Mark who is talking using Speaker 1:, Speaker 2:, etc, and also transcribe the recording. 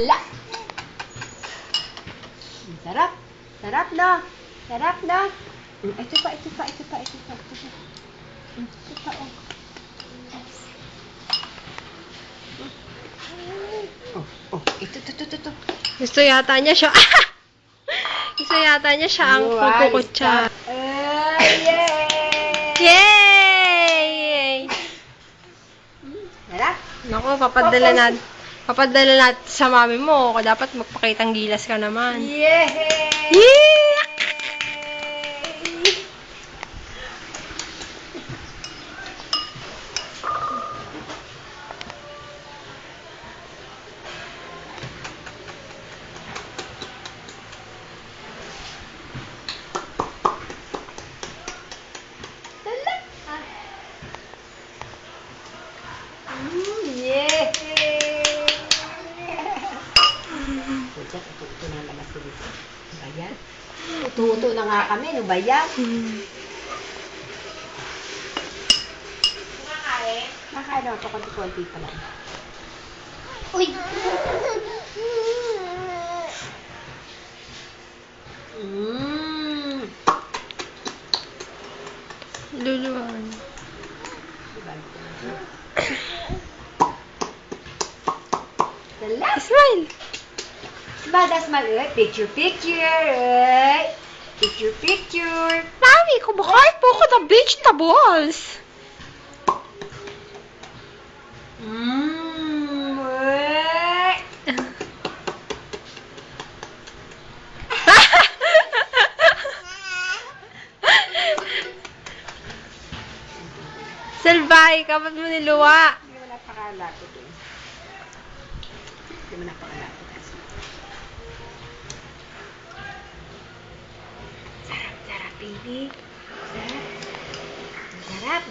Speaker 1: La. Sarap. Sarap na. Sarap na. Ito pa. Ito pa, oh. Ito.
Speaker 2: Gusto yata niya siya. Gusto yata niya siya ang pagkukutsa.
Speaker 1: Yay!
Speaker 2: Yay!
Speaker 1: Sarap.
Speaker 2: Naku, papadala natin sa mami mo. Dapat magpakitang gilas ka naman.
Speaker 1: Yay!
Speaker 2: Yay!
Speaker 1: Yay! Uto na naman ko dito. Bayan? Uto na nga kami, no ba yan? Nakain ako, konti-konti pa lang. Uy!
Speaker 2: Luluan. Smile!
Speaker 1: Smile. Picture. Picture.
Speaker 2: Mami, kumakain po ako ng vegetables. Salbay, kapat mo niluwa.
Speaker 1: Hindi mo napakalapit eh. Sarap, baby. Sarap.